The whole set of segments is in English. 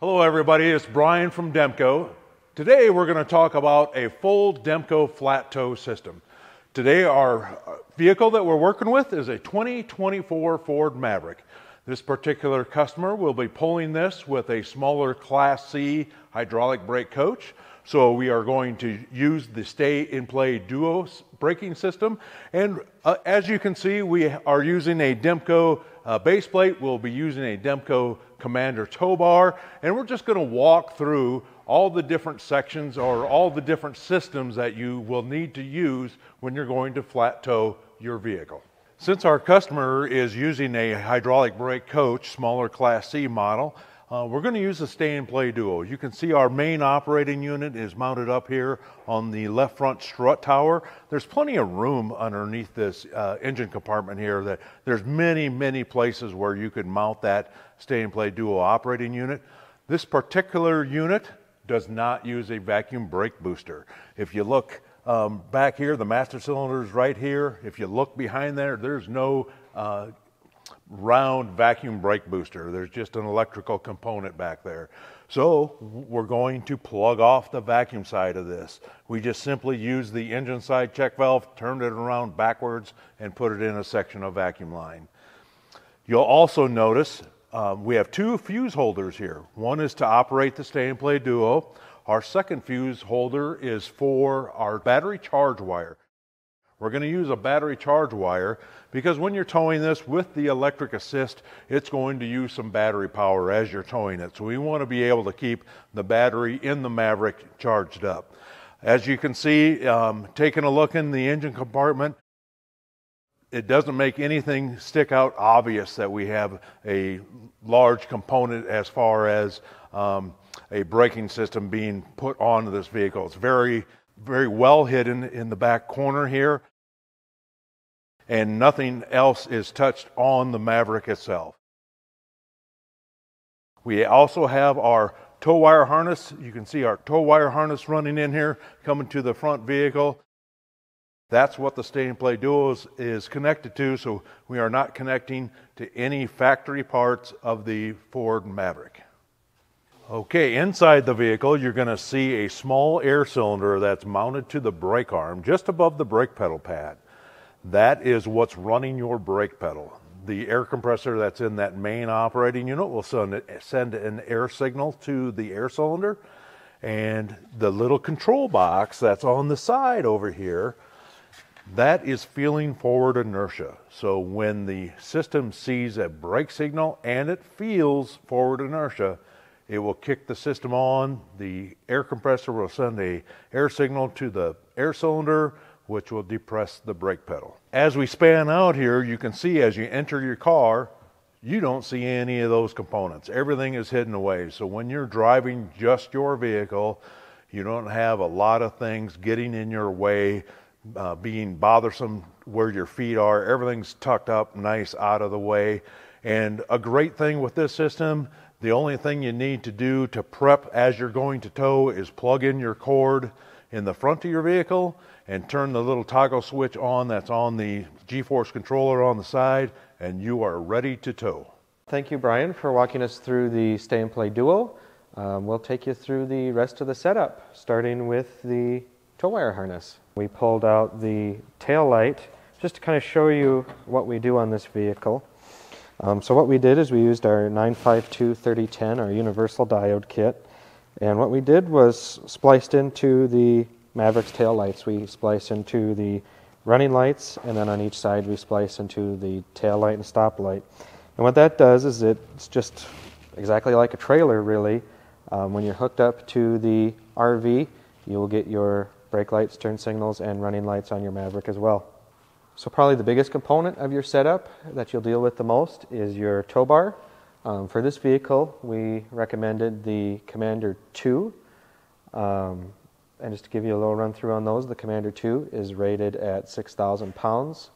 Hello everybody, it's Brian from Demco. Today we're going to talk about a full Demco flat tow system. Today our vehicle that we're working with is a 2024 Ford Maverick. This particular customer will be pulling this with a smaller Class C hydraulic brake coach. So we are going to use the Stay in Play Duo braking system. And as you can see, we are using a Demco base plate. We'll be using a Demco Commander tow bar. And we're just going to walk through all the different sections or all the different systems that you will need to use when you're going to flat tow your vehicle. Since our customer is using a hydraulic brake coach, smaller Class C model, we're going to use the Stay in Play Duo. You can see our main operating unit is mounted up here on the left front strut tower. There's plenty of room underneath this engine compartment here. That there's many places where you could mount that Stay in Play Duo operating unit. This particular unit does not use a vacuum brake booster. If you look back here, the master cylinder is right here. If you look behind there, there's no round vacuum brake booster. There's just an electrical component back there. So we're going to plug off the vacuum side of this. We just simply use the engine side check valve, turn it around backwards, and put it in a section of vacuum line. You'll also notice we have two fuse holders here. One is to operate the Stay in Play Duo. Our second fuse holder is for our battery charge wire. We're going to use a battery charge wire because when you're towing this with the electric assist, it's going to use some battery power as you're towing it. So we want to be able to keep the battery in the Maverick charged up. As you can see, taking a look in the engine compartment, it doesn't make anything stick out obvious that we have a large component as far as a braking system being put onto this vehicle. It's very well hidden in the back corner here, and nothing else is touched on the Maverick itself. We also have our tow wire harness. You can see our tow wire harness running in here, coming to the front vehicle. That's what the Stay in Play Duo is connected to, so we are not connecting to any factory parts of the Ford Maverick. Okay, inside the vehicle, you're going to see a small air cylinder that's mounted to the brake arm just above the brake pedal pad. That is what's running your brake pedal. The air compressor that's in that main operating unit will send an air signal to the air cylinder, and the little control box that's on the side over here, that is feeling forward inertia. So when the system sees a brake signal and it feels forward inertia, it will kick the system on. The air compressor will send an air signal to the air cylinder, which will depress the brake pedal. As we span out here, you can see as you enter your car, you don't see any of those components. Everything is hidden away. So when you're driving just your vehicle, you don't have a lot of things getting in your way, being bothersome where your feet are. Everything's tucked up nice out of the way. And a great thing with this system, the only thing you need to do to prep as you're going to tow is plug in your cord in the front of your vehicle and turn the little toggle switch on that's on the G-Force controller on the side, and you are ready to tow. Thank you, Brian, for walking us through the Stay in Play Duo. We'll take you through the rest of the setup, starting with the tow wire harness. We pulled out the tail light just to kind of show you what we do on this vehicle. So what we did is we used our 952-3010, our universal diode kit, and what we did was spliced into the Maverick's tail lights. We spliced into the running lights, and then on each side we splice into the tail light and stop light. And what that does is it's just exactly like a trailer, really. When you're hooked up to the RV, you will get your brake lights, turn signals, and running lights on your Maverick as well. So probably the biggest component of your setup that you'll deal with the most is your tow bar. For this vehicle, we recommended the Commander 2. And just to give you a little run through on those, the Commander 2 is rated at 6,000 pounds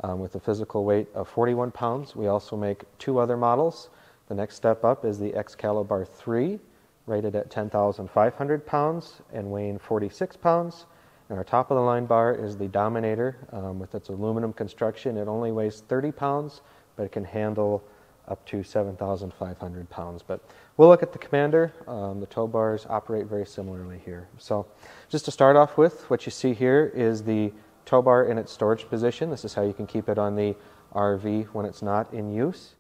with a physical weight of 41 pounds. We also make two other models. The next step up is the Excalibur 3, rated at 10,500 pounds and weighing 46 pounds. And our top of the line bar is the Dominator with its aluminum construction. It only weighs 30 pounds, but it can handle up to 7,500 pounds. But we'll look at the Commander. The tow bars operate very similarly here. So just to start off with, what you see here is the tow bar in its storage position. This is how you can keep it on the RV when it's not in use.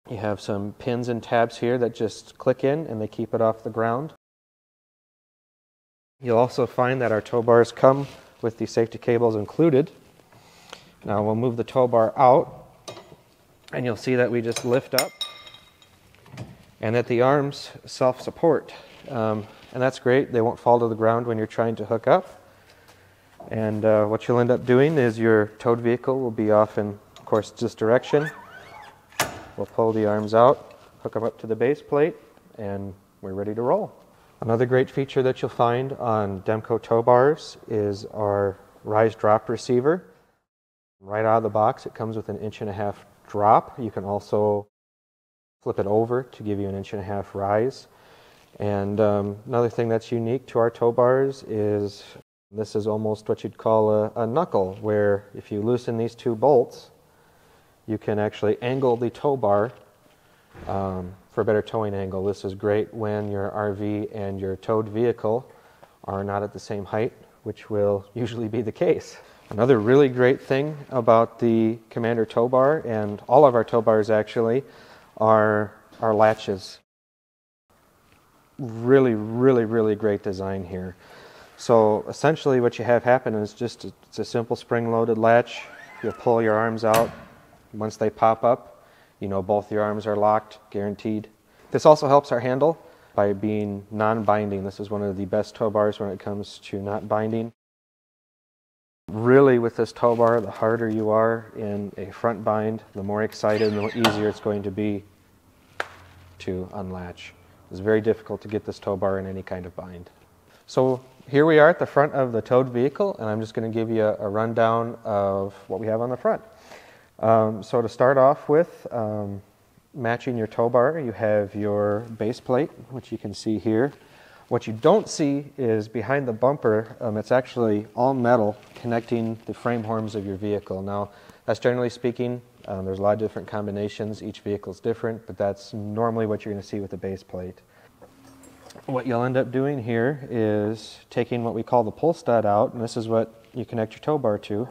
You have some pins and tabs here that just click in and they keep it off the ground. You'll also find that our tow bars come with the safety cables included. Now we'll move the tow bar out and you'll see that we just lift up and that the arms self-support. And that's great. They won't fall to the ground when you're trying to hook up. And what you'll end up doing is your towed vehicle will be off in, of course, this direction. We'll pull the arms out, hook them up to the base plate, and we're ready to roll. Another great feature that you'll find on Demco tow bars is our rise drop receiver. Right out of the box, it comes with an 1.5-inch drop. You can also flip it over to give you an 1.5-inch rise. And another thing that's unique to our tow bars is this is almost what you'd call a knuckle, where if you loosen these two bolts, you can actually angle the tow bar for a better towing angle. This is great when your RV and your towed vehicle are not at the same height, which will usually be the case. Another really great thing about the Commander tow bar, and all of our tow bars actually, are our latches. Really, really, really great design here. So essentially what you have happen is it's a simple spring-loaded latch. You'll pull your arms out. Once they pop up, you know both your arms are locked, guaranteed. This also helps our handle by being non-binding. This is one of the best tow bars when it comes to not binding. Really, with this tow bar, the harder you are in a front bind, the more excited and the easier it's going to be to unlatch. It's very difficult to get this tow bar in any kind of bind. So here we are at the front of the towed vehicle, and I'm just going to give you a rundown of what we have on the front. So to start off with, matching your tow bar, you have your base plate, which you can see here. What you don't see is behind the bumper, it's actually all metal connecting the frame horns of your vehicle. Now, that's generally speaking, there's a lot of different combinations. Each vehicle is different, but that's normally what you're going to see with the base plate. What you'll end up doing here is taking what we call the pull stud out, and this is what you connect your tow bar to.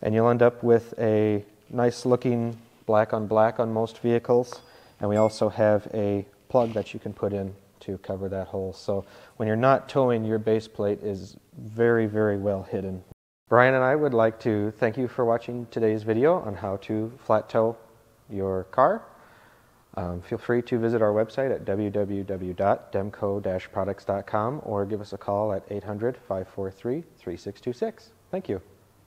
And you'll end up with a nice looking black on black on most vehicles. And we also have a plug that you can put in to cover that hole. So when you're not towing, your base plate is very, very well hidden. Brian and I would like to thank you for watching today's video on how to flat tow your car. Feel free to visit our website at www.demco-products.com or give us a call at 800-543-3626. Thank you.